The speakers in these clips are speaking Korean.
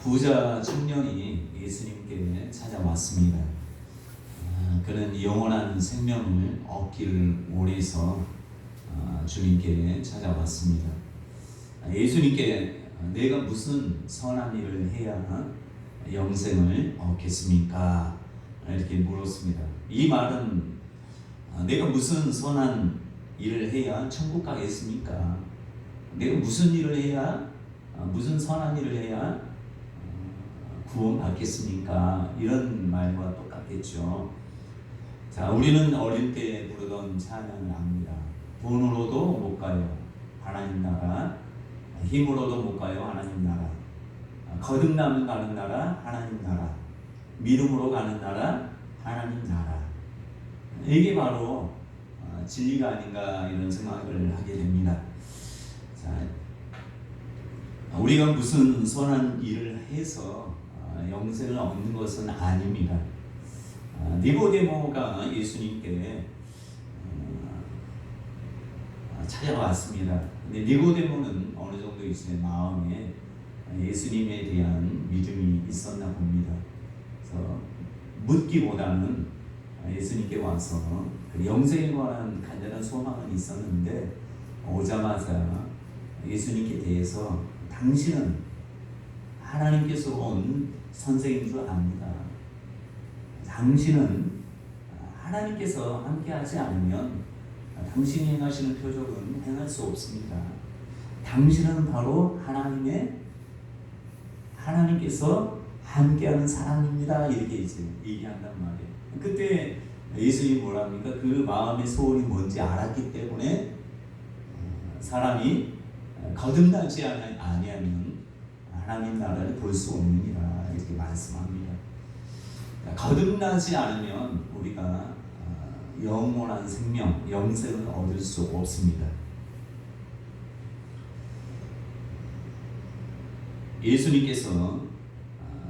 부자 청년이 예수님께 찾아왔습니다. 그는 영원한 생명을 얻기를 원해서 주님께 찾아왔습니다. 예수님께 내가 무슨 선한 일을 해야 영생을 얻겠습니까? 이렇게 물었습니다. 이 말은 내가 무슨 선한 일을 해야 천국 가겠습니까? 내가 무슨 일을 해야 무슨 선한 일을 해야 구원 받겠습니까? 이런 말과 똑같겠죠. 자, 우리는 어릴 때 부르던 찬양을 압니다. 돈으로도 못 가요, 하나님 나라. 힘으로도 못 가요, 하나님 나라. 거듭나면 가는 나라, 하나님 나라. 믿음으로 가는 나라, 하나님 나라. 이게 바로 진리가 아닌가 이런 생각을 하게 됩니다. 자, 우리가 무슨 선한 일을 해서 영생을 얻는 것은 아닙니다. 니고데모가 예수님께 찾아왔습니다. 근데 니고데모는 어느 정도 이제 마음에 예수님에 대한 믿음이 있었나 봅니다. 그래서 묻기보다는 예수님께 와서 영생에 관한 간절한 소망은 있었는데 오자마자 예수님께 대해서 당신은 하나님께서 온 선생인 줄 압니다. 당신은 하나님께서 함께하지 않으면 당신이 행하시는 표적은 행할 수 없습니다. 당신은 바로 하나님께서 함께하는 사람입니다. 이렇게 이제 얘기한단 말이에요. 그때 예수님이 뭐랍니까? 그 마음의 소원이 뭔지 알았기 때문에 사람이 거듭나지 아니하면 하나님 나라를 볼 수 없느니라 이렇게 말씀합니다. 거듭나지 않으면 우리가 영원한 생명, 영생을 얻을 수 없습니다. 예수님께서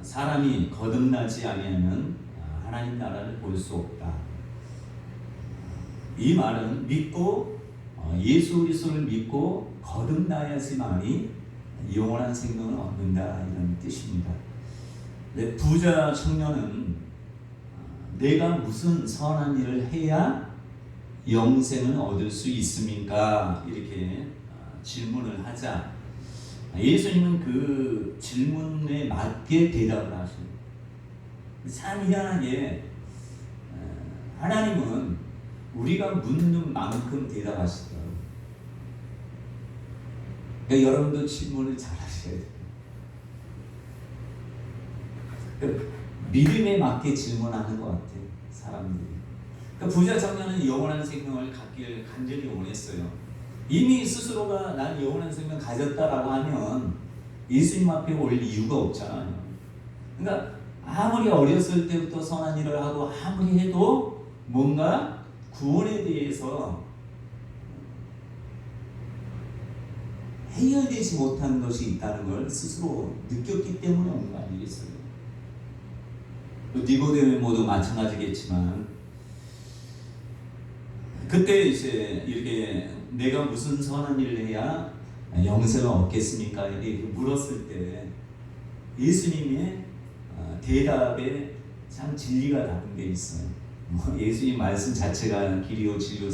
사람이 거듭나지 아니하면 하나님 나라를 볼 수 없다. 이 말은 믿고 예수 그리스도를 믿고 거듭나야지만이 영원한 생명을 얻는다 이런 뜻입니다. 부자 청년은 내가 무슨 선한 일을 해야 영생을 얻을 수 있습니까? 이렇게 질문을 하자 예수님은 그 질문에 맞게 대답을 하십니다. 참 희한하게 하나님은 우리가 묻는 만큼 대답하시더라고요. 그러니까 여러분도 질문을 잘 하셔야 돼요. 그러니까 믿음에 맞게 질문하는 것 같아요, 사람들이. 그러니까 부자 청년은 영원한 생명을 갖기를 간절히 원했어요. 이미 스스로가 난 영원한 생명 가졌다라고 하면 예수님 앞에 올 이유가 없잖아요. 그러니까 아무리 어렸을 때부터 선한 일을 하고 아무리 해도 뭔가 구원에 대해서 해결되지 못한 것이 있다는 걸 스스로 느꼈기 때문에 온 거 아니겠어요? 니고데모도 마찬가지겠지만 그때 이제 이렇게 내가 무슨 선한 일을 해야 영생을 얻겠습니까? 이렇게 물었을 때 예수님의 대답에 참 진리가 담은 게 있어요. 예수님 말씀 자체가 길이요 진리요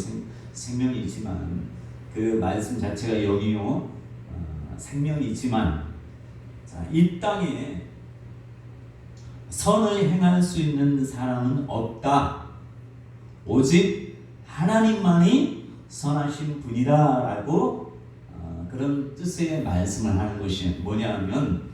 생명이지만 그 말씀 자체가 영이요 생명이지만 이 땅에 선을 행할 수 있는 사람은 없다. 오직 하나님만이 선하신 분이다라고 그런 뜻의 말씀을 하는 것이 뭐냐면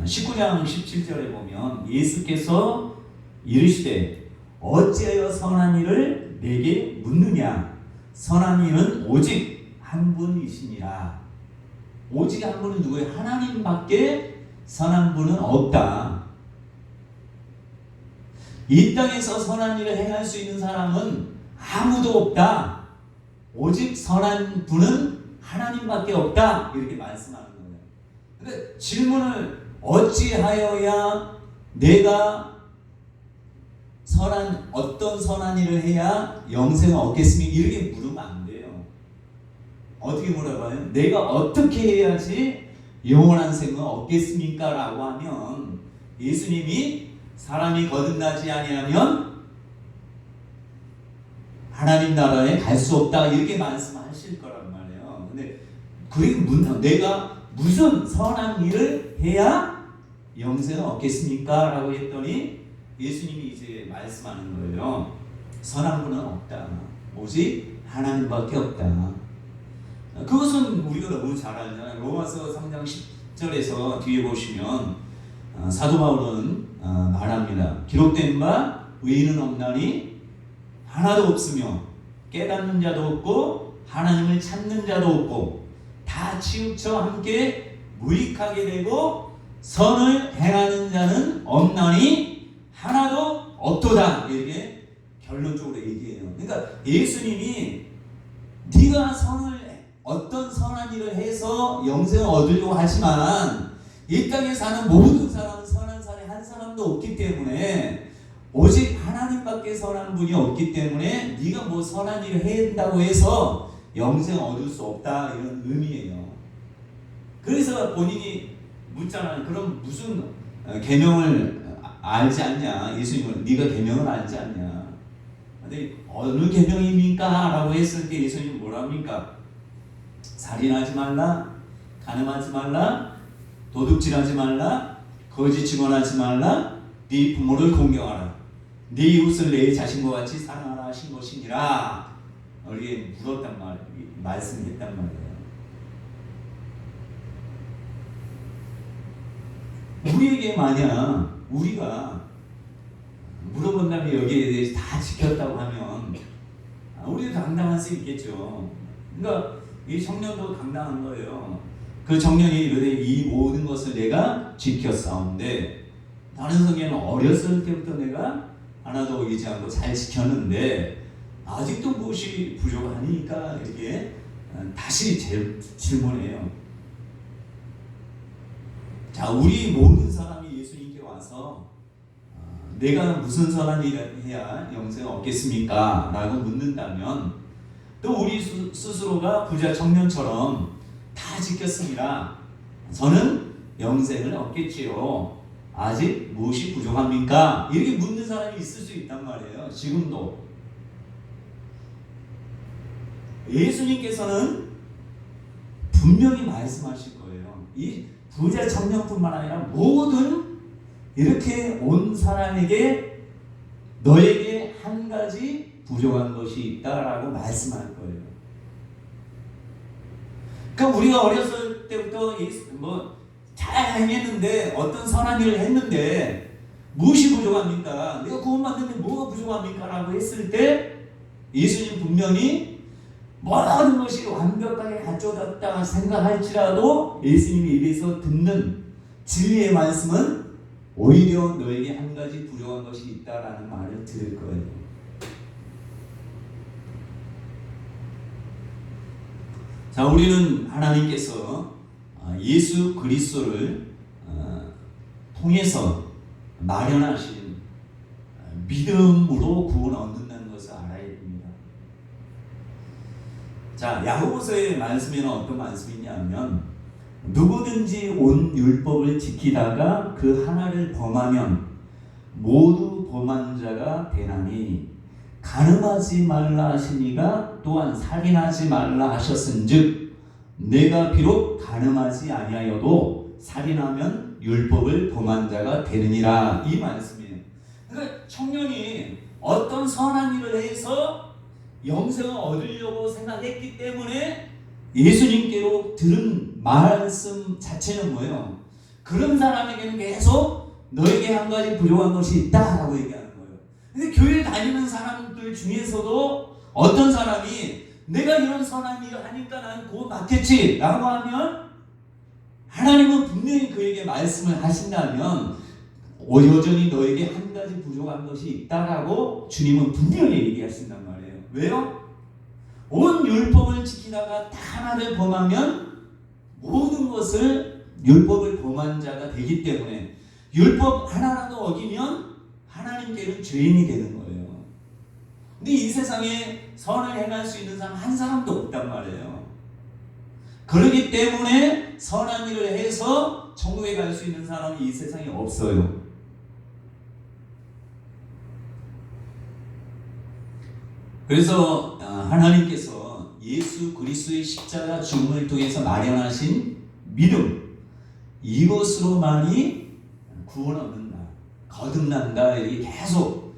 19장 17절에 보면 예수께서 이르시되 어찌하여 선한 일을 내게 묻느냐 선한 일은 오직 한 분이시니라. 오직 한 분은 누구예요? 하나님밖에 선한 분은 없다. 이 땅에서 선한 일을 행할 수 있는 사람은 아무도 없다. 오직 선한 분은 하나님밖에 없다. 이렇게 말씀하는 거예요. 근데 질문을 어찌하여야 내가 어떤 선한 일을 해야 영생을 얻겠습니까? 이렇게 물으면 안 돼요. 어떻게 물어봐요? 내가 어떻게 해야지 영원한 생명 얻겠습니까? 라고 하면 예수님이 사람이 거듭나지 아니하면 하나님 나라에 갈 수 없다 이렇게 말씀하실 거란 말이에요. 근데 내가 무슨 선한 일을 해야 영생을 얻겠습니까? 라고 했더니 예수님이 이제 말씀하는 거예요. 선한 분은 없다. 오직 하나님밖에 없다. 그것은 우리가 너무 잘 알잖아요. 로마서 3장 10절에서 뒤에 보시면 사도 바울은 말합니다. 기록된 바 의인은 없나니 하나도 없으며 깨닫는 자도 없고 하나님을 찾는 자도 없고 다 치우쳐 함께 무익하게 되고 선을 행하는 자는 없나니 하나도 없도다. 이렇게 결론적으로 얘기해요. 그러니까 예수님이 네가 어떤 선한 일을 해서 영생을 얻으려고 하지만 이 땅에 사는 모든 사람은 선한 사람이 한 사람도 없기 때문에 오직 하나님밖에 선한 분이 없기 때문에 네가 뭐 선한 일을 한다고 해서 영생을 얻을 수 없다 이런 의미예요. 그래서 본인이 묻잖아요. 그럼 무슨 계명을 알지 않냐? 예수님은 네가 계명을 알지 않냐? 근데 어느 계명입니까? 라고 했을 때 예수님은 뭐랍니까? 살인하지 말라, 간음하지 말라, 도둑질하지 말라, 거짓 증언하지 말라, 네 부모를 공경하라, 네 이웃을 내 자신과 같이 사랑하라 하신 것이니라. 우리에게 물었단 말씀했단 말이에요. 우리에게 만약 우리가 물어본다면 여기에 대해서 다 지켰다고 하면 우리도 당당할 수 있겠죠. 그러니까 이 청년도 당당한 거예요. 그 청년이 이르되 이 모든 것을 내가 지켰사온데 다른 성경에는 어렸을 때부터 내가 하나도 어기지 않고 잘 지켰는데 아직도 무엇이 부족하니까 이렇게 다시 질문해요. 자, 우리 모든 사람이 예수님께 와서 내가 무슨 선한 일을 해야 영생을 얻겠습니까? 라고 묻는다면 또 우리 스스로가 부자 청년처럼 다 지켰습니다. 저는 영생을 얻겠지요. 아직 무엇이 부족합니까? 이렇게 묻는 사람이 있을 수 있단 말이에요. 지금도. 예수님께서는 분명히 말씀하실 거예요. 이 부자 청년뿐만 아니라 모든 이렇게 온 사람에게 너에게 한 가지 부족한 것이 있다라고 말씀할 거예요. 그러니까 우리가 어렸을 때부터 잘 행했는데 어떤 선한 일을 했는데 무엇이 부족합니까? 내가 구원받는데 뭐가 부족합니까? 라고 했을 때 예수님 분명히 모든 것이 완벽하게 갖춰졌다 생각할지라도 예수님의 입에서 듣는 진리의 말씀은 오히려 너에게 한 가지 부족한 것이 있다라는 말을 들을 거예요. 자, 우리는 하나님께서 예수 그리스도를 통해서 마련하신 믿음으로 구원 얻는다는 것을 알아야 됩니다. 자, 야고보서의 말씀에는 어떤 말씀이냐면 누구든지 온 율법을 지키다가 그 하나를 범하면 모두 범한 자가 되나니 간음하지 말라 하시니가 또한 살인하지 말라 하셨은즉 내가 비록 간음하지 아니하여도 살인하면 율법을 범한 자가 되느니라. 이 말씀이에요. 그러니까 청년이 어떤 선한 일을 해서 영생을 얻으려고 생각했기 때문에 예수님께로 들은 말씀 자체는 뭐예요? 그런 사람에게는 계속 너에게 한 가지 부족한 것이 있다라고 얘기하는 거예요. 근데 교회 다니는 사람들 중에서도 어떤 사람이 내가 이런 선한 일을 하니까 난 그거 맞겠지 라고 하면 하나님은 분명히 그에게 말씀을 하신다면 여전히 너에게 한 가지 부족한 것이 있다라고 주님은 분명히 얘기하신단 말이에요. 왜요? 온 율법을 지키다가 다 하나를 범하면 모든 것을 율법을 범한 자가 되기 때문에 율법 하나라도 어기면 하나님께는 죄인이 되는 거예요. 근데 이 세상에 선을 행할 수 있는 사람 한 사람도 없단 말이에요. 그렇기 때문에 선한 일을 해서 천국에 갈 수 있는 사람이 이 세상에 없어요. 그래서 하나님께서 예수 그리스도의 십자가 죽음을 통해서 마련하신 믿음, 이것으로만이 구원 얻는다, 거듭난다, 이렇게 계속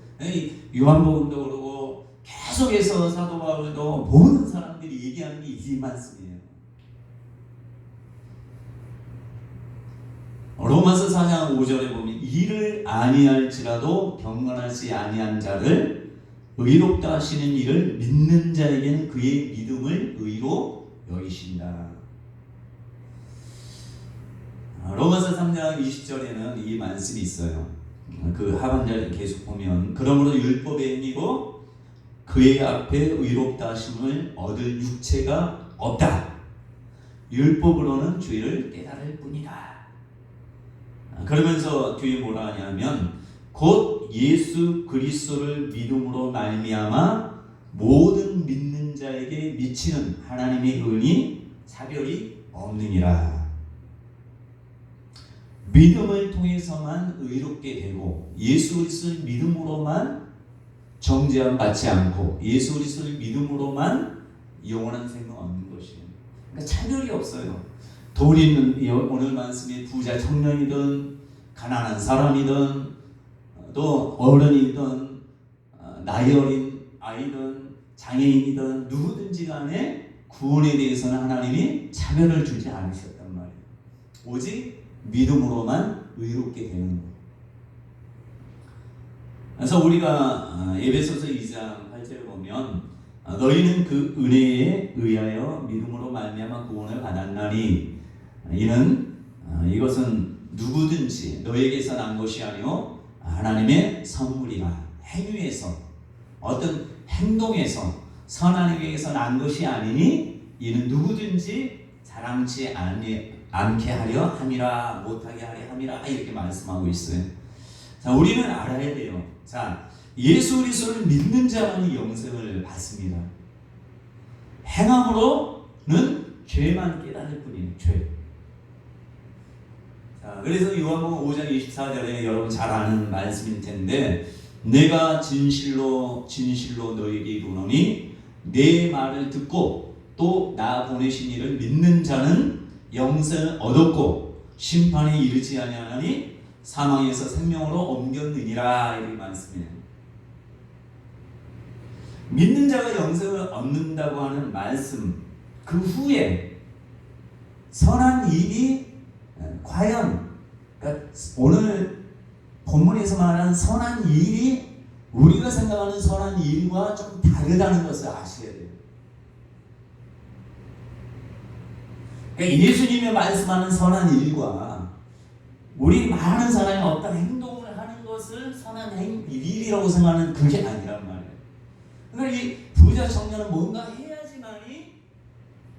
요한복음도 그러고 계속해서 사도 바울도 모든 사람들이 얘기하는 게 이 말씀이에요. 로마서 4장 5절에 보면 이를 아니할지라도 경건하지 아니한 자를 의롭다 하시는 이를 믿는 자에게는 그의 믿음을 의로 여기신다. 로마서 3장 20절에는 이 말씀이 있어요. 그 하반절에 계속 보면 그러므로 율법의 행위로 그의 앞에 의롭다 하심을 얻을 육체가 없다. 율법으로는 죄를 깨달을 뿐이다. 그러면서 뒤에 뭐라 하냐면 곧 예수 그리스도를 믿음으로 말미암아 모든 믿는 자에게 미치는 하나님의 은이 차별이 없느니라. 믿음을 통해서만 의롭게 되고 예수 그리스도를 믿음으로만 정죄함 받지 않고 예수 그리스도를 믿음으로만 영원한 생명 얻는 것이에요. 그러니까 차별이 없어요. 돈 있는 오늘 말씀에 부자 청년이든 가난한 사람이든 또 어른이든 나이 어린 아이든 장애인이든 누구든지 간에 구원에 대해서는 하나님이 차별을 주지 않으셨단 말이에요. 오직 믿음으로만 의롭게 되는 거예요. 그래서 우리가 에베소서 2장 8절에 보면 너희는 그 은혜에 의하여 믿음으로 말미암아 구원을 받았나니 이것은 누구든지 너에게서 난 것이 아니요 하나님의 선물이라. 행위에서 어떤 행동에서 선한 행위에서 난 것이 아니니 이는 누구든지 자랑치 않게 하려 함이라, 못하게 하려 함이라, 이렇게 말씀하고 있어요. 자, 우리는 알아야 돼요. 자, 예수 그리스도를 믿는 자만이 영생을 받습니다. 행함으로는 죄만 깨달을 뿐이에요. 죄. 자, 그래서 요한복음 5장 24절에 여러분 잘 아는 말씀일 텐데 내가 진실로 너희에게 이르노니 내 말을 듣고 또 나 보내신 이를 믿는 자는 영생을 얻었고 심판에 이르지 아니하나니 사망에서 생명으로 옮겼느니라. 이렇게 말씀이에요. 믿는 자가 영생을 얻는다고 하는 말씀 그 후에 선한 일이 과연 그러니까 오늘 본문에서 말하는 선한 일이 우리가 생각하는 선한 일과 좀 다르다는 것을 아셔야 돼요. 그러니까 예수님이 말씀하는 선한 일과 우리 많은 사람이 어떤 행동을 하는 것을 선한 일이라고 생각하는 그게 아니란 말이에요. 그러니까 이 부자 청년은 뭔가 해야지만이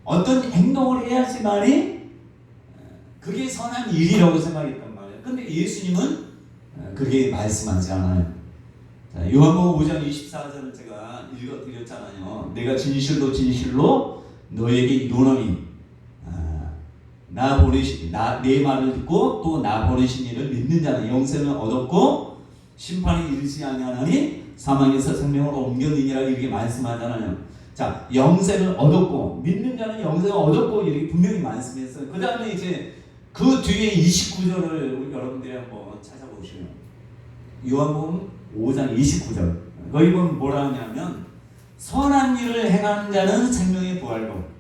어떤 행동을 해야지만이 그게 선한 일이라고 생각했단 말이에요. 근데 예수님은 그렇게 말씀하지 않아요. 자, 요한복음 5장 24절을 제가 읽어드렸잖아요. 내가 진실로 너에게 이르노니 내 말을 듣고 또 나 보내신 이를 믿는 자는 영생을 얻었고 심판에 이르지 아니하나니 사망에서 생명으로 옮겼느니라. 이렇게 말씀하잖아요. 자, 영생을 얻었고 믿는 자는 영생을 얻었고 이렇게 분명히 말씀했어요. 그 다음에 이제 그 뒤에 29절을 여러분들이 한번 찾아보시면 요한복음 5장 29절 거기 보면 뭐라 하냐면 선한 일을 행하는 자는 생명의 부활로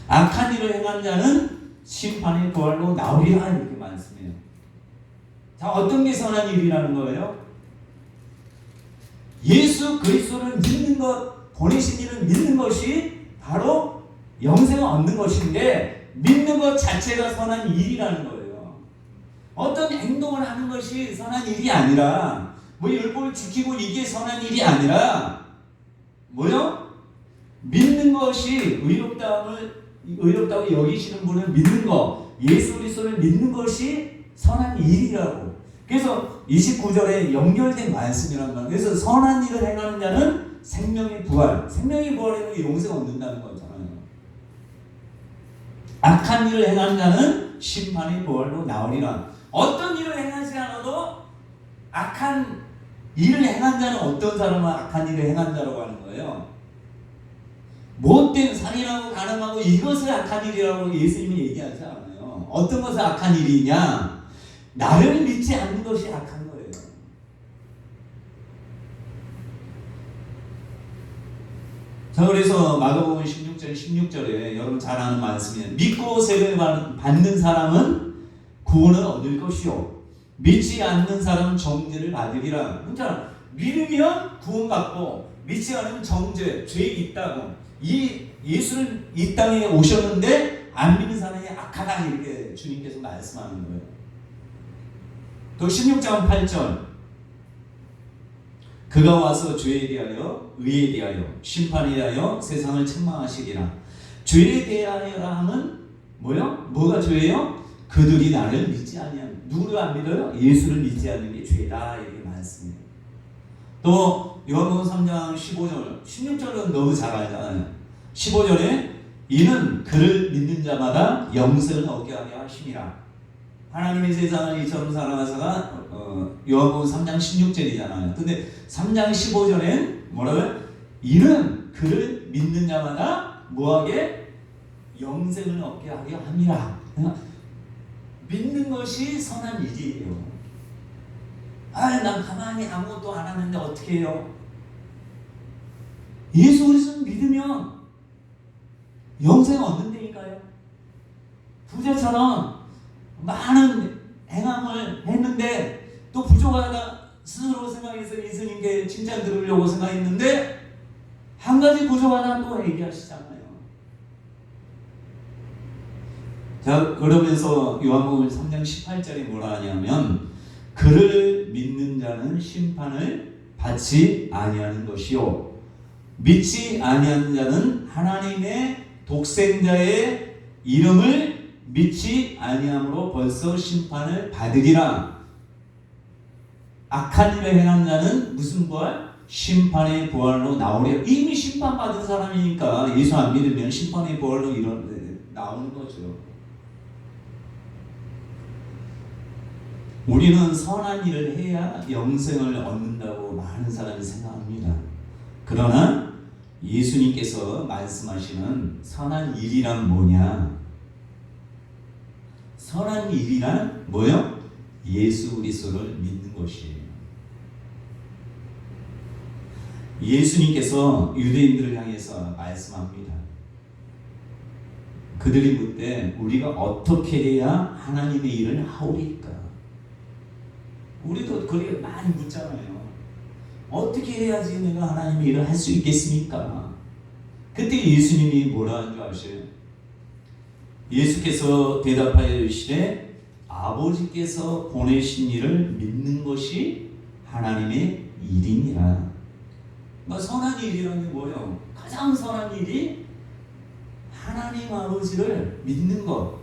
악한 일을 행하는 자는 심판의 부활로 나오리라. 이렇게 말씀해요. 자, 어떤 게 선한 일이라는 거예요? 예수 그리스도를 믿는 것, 보내신 이를 믿는 것이 바로 영생을 얻는 것인데 믿는 것 자체가 선한 일이라는 거예요. 어떤 행동을 하는 것이 선한 일이 아니라 율법을 지키고 이게 선한 일이 아니라 뭐요? 믿는 것이 의롭다고 여기시는 분을 믿는 것, 예수 그리스도를 믿는 것이 선한 일이라고. 그래서 29절에 연결된 말씀이란 말이에요. 그래서 선한 일을 행하는 자는 생명의 부활, 생명의 부활에는 용서가 얻는다는 거잖아요. 악한 일을 행한 자는 심판의 보혈로 나오리라. 어떤 일을 행하지 않아도 악한 일을 행한 자는 어떤 사람은 악한 일을 행한 자라고 하는 거예요. 못된 살인하고 가늠하고 이것을 악한 일이라고 예수님이 얘기하지 않아요. 어떤 것을 악한 일이냐? 나를 믿지 않는 것이 악한 거예요. 자, 그래서 마가복음 16절에 여러분 잘 아는 말씀이에요. 믿고 세례를 받는 사람은 구원을 얻을 것이요 믿지 않는 사람은 정죄를 받으리라. 그러니까 믿으면 구원받고 믿지 않으면 정죄, 죄 있다고. 이 예수는 이 땅에 오셨는데 안 믿는 사람이 악하다 이렇게 주님께서 말씀하는 거예요. 또 16장 8절 그가 와서 죄에 대하여 의에 대하여 심판에 대하여 세상을 책망하시리라. 죄에 대하여라 하면 뭐요? 뭐가 죄예요? 그들이 나를 믿지 아니하는. 누구를 안 믿어요? 예수를 믿지 않는 게 죄다 이렇게 말씀해요. 또 요한복음 3장 15절 16절은 너무 잘 알잖아요. 15절에 이는 그를 믿는 자마다 영생을 얻게 하려 하심이라. 하나님의 세상을 이처럼 사랑하사가 요한복음 3장 16절이잖아요. 근데 3장 15절엔 뭐라고요? 이는 그를 믿는 자마다 뭐하게? 영생을 얻게 하려 함이라. 믿는 것이 선한 일이에요. 난 가만히 아무것도 안 하는데 어떻게 해요? 예수 그리스도를 믿으면 영생을 얻는다니까요. 부자처럼 많은 행함을 했는데 또 부족하다 스스로 생각해서 예수님께 칭찬 들으려고 생각했는데 한 가지 부족하다 또 얘기하시잖아요. 자, 그러면서 요한복음 3장 18절에 뭐라 하냐면 그를 믿는 자는 심판을 받지 아니하는 것이요 믿지 아니하는 자는 하나님의 독생자의 이름을 믿지 아니함으로 벌써 심판을 받으리라. 악한 일을 행한 자는 무슨 부활? 심판의 부활로 나오리라. 이미 심판받은 사람이니까 예수 안 믿으면 심판의 부활로 나오는 거죠. 우리는 선한 일을 해야 영생을 얻는다고 많은 사람이 생각합니다. 그러나 예수님께서 말씀하시는 선한 일이란 뭐냐? 선한 일이란 뭐요? 예수 그리스도를 믿는 것이에요. 예수님께서 유대인들을 향해서 말씀합니다. 그들이 묻되 우리가 어떻게 해야 하나님의 일을 하오리까? 우리도 그렇게 많이 묻잖아요. 어떻게 해야지 내가 하나님의 일을 할 수 있겠습니까? 그때 예수님이 뭐라 하는 줄 아세요? 예수께서 대답하여 이르시되 아버지께서 보내신 일을 믿는 것이 하나님의 일이니라. 선한 일이라는 게 뭐예요? 가장 선한 일이 하나님 아버지를 믿는 것,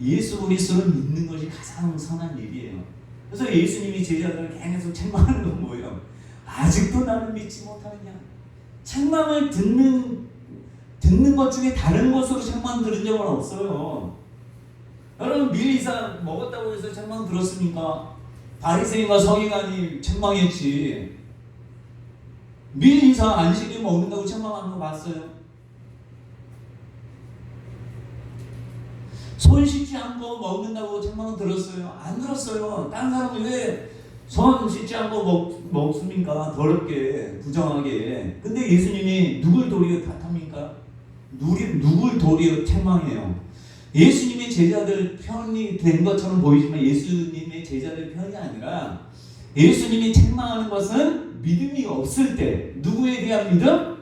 예수 그리스도를 믿는 것이 가장 선한 일이에요. 그래서 예수님이 제자들을 계속 책망하는 건 뭐예요? 아직도 나를 믿지 못하느냐? 책망을 듣는 것 중에 다른 것으로 책망 들은 적은 없어요. 여러분 밀이사 먹었다고 해서 책망 들었습니까? 바리새인과 서기관이 책망했지. 밀이사 안식일 먹는다고 책망하는 거 봤어요? 손 씻지 않고 먹는다고 책망 들었어요? 안 들었어요. 다른 사람은 왜 손 씻지 않고 먹습니까? 더럽게 부정하게. 근데 예수님이 누굴 도리어 탓합니까? 누굴 도리어 책망해요? 예수님의 제자들 편이 된 것처럼 보이지만 예수님의 제자들 편이 아니라 예수님이 책망하는 것은 믿음이 없을 때. 누구에 대한 믿음?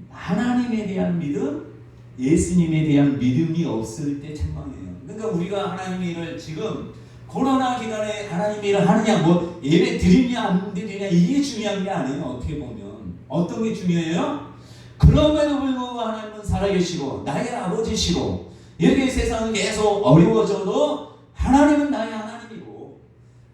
하나님에 대한 믿음, 예수님에 대한 믿음이 없을 때 책망해요. 그러니까 우리가 하나님의 일을 지금 코로나 기간에 하나님의 일을 하느냐, 뭐 예배 드리냐 안 드리냐 이게 중요한 게 아니에요. 어떻게 보면 어떤 게 중요해요? 그럼에도 불구하고 하나님은 살아계시고 나의 아버지시고 이렇게 세상은 계속 어려워져도 하나님은 나의 하나님이고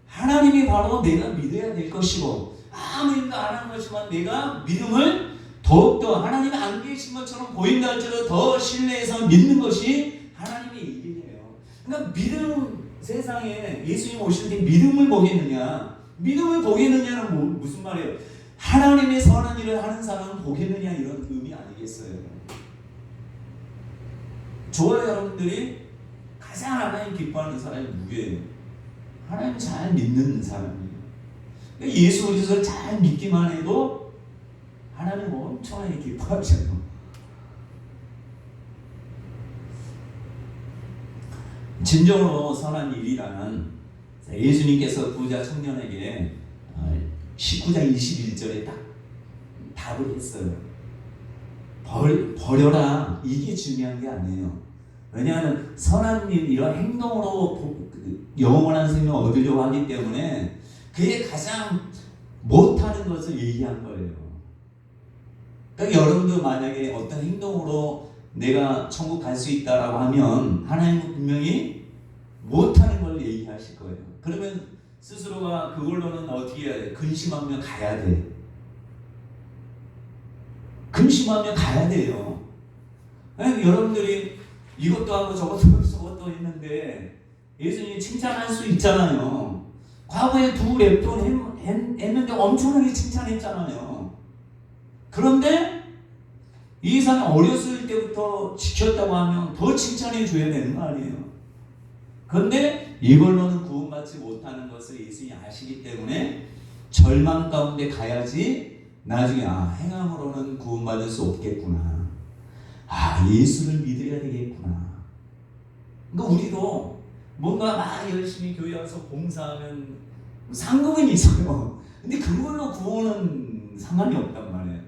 하나님이 바로 내가 믿어야 될 것이고 아무 일도 안 하는 것이지만 내가 믿음을 더욱더 하나님이 안 계신 것처럼 보인다 할지라도 더 신뢰해서 믿는 것이 하나님의 일이에요. 그러니까 믿음, 세상에 예수님 오실 때 믿음을 보겠느냐, 믿음을 보겠느냐는 무슨 말이에요? 하나님의 선한 일을 하는 사람은 보겠느냐, 이런 의미 아니겠어요? 저와 여러분들이 가장 하나님 기뻐하는 사람이 누구예요? 하나님 잘 믿는 사람이에요. 예수 그리스도를 잘 믿기만 해도 하나님 엄청나게 기뻐하셔요. 진정으로 선한 일이란 예수님께서 부자 청년에게 19장 21절에 딱 답을 했어요. 버려라, 이게 중요한 게 아니에요. 왜냐하면 선한 일, 이런 행동으로 영원한 생명을 얻으려고 하기 때문에 그게 가장 못하는 것을 얘기한 거예요. 그러니까 여러분도 만약에 어떤 행동으로 내가 천국 갈 수 있다라고 하면 하나님은 분명히 못하는 걸 얘기하실 거예요. 그러면 스스로가 그걸로는 어떻게 해야 돼? 근심하면 가야 돼. 근심하면 가야 돼요. 여러분들이 이것도 하고 저것도 했는데 예수님이 칭찬할 수 있잖아요. 과거에 2랩돈 했는데 엄청나게 칭찬했잖아요. 그런데 이 사람이 어렸을 때부터 지켰다고 하면 더 칭찬해 줘야 되는 거 아니에요. 그런데 이걸로는 구원받지 못하는 것을 예수님이 아시기 때문에 절망 가운데 가야지 나중에 행함으로는 구원받을 수 없겠구나. 예수를 믿어야 되겠구나. 그러니까 우리도 뭔가 막 열심히 교회 와서 봉사하면 상급은 있어요. 근데 그걸로 구원은 상관이 없단 말이에요.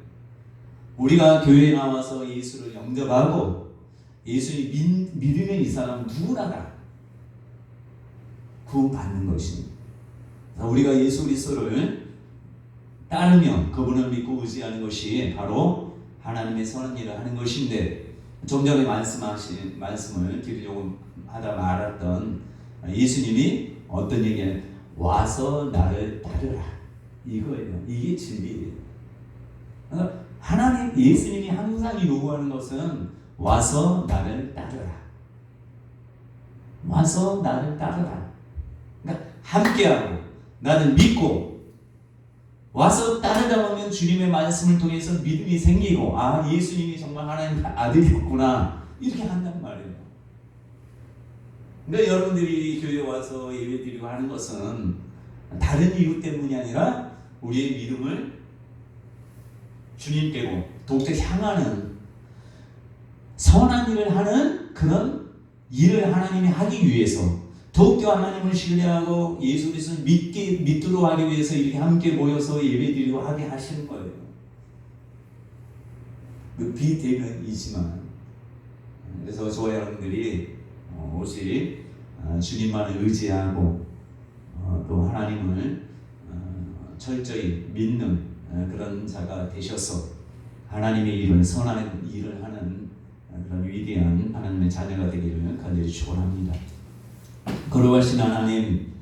우리가 교회에 나와서 예수를 영접하고 예수를 믿으면 이 사람 누구나 다 구원받는 것입니다. 우리가 예수 그리스도를 따르며 그분을 믿고 의지하는 것이 바로 하나님의 선한 일을 하는 것인데, 좀 전에 말씀을 드리려고 하다 말았던 예수님이 어떤 얘기예요? 와서 나를 따르라, 이거예요. 이게 진리예요. 하나님, 예수님이 항상 요구하는 것은 와서 나를 따르라. 와서 나를 따르라. 그러니까 함께하고 나를 믿고 와서 따르다 보면 주님의 말씀을 통해서 믿음이 생기고 예수님이 정말 하나님의 아들이었구나, 이렇게 한단 말이에요. 그러니까 여러분들이 교회에 와서 예배드리고 하는 것은 다른 이유 때문이 아니라 우리의 믿음을 주님께로 더욱더 향하는 선한 일을 하는 그런 일을 하나님이 하기 위해서, 더욱더 하나님을 신뢰하고 예수 그리스도를 믿도록 하기 위해서 이렇게 함께 모여서 예배드리고 하게 하시는 거예요. 그 비대면이지만, 그래서 저와 여러분들이 오직 주님만을 의지하고 또 하나님을 철저히 믿는 그런 자가 되셔서 하나님의 일을, 선한 일을 하는 그런 위대한 하나님의 자녀가 되기를 간절히 축원합니다. 거룩하신 하나님,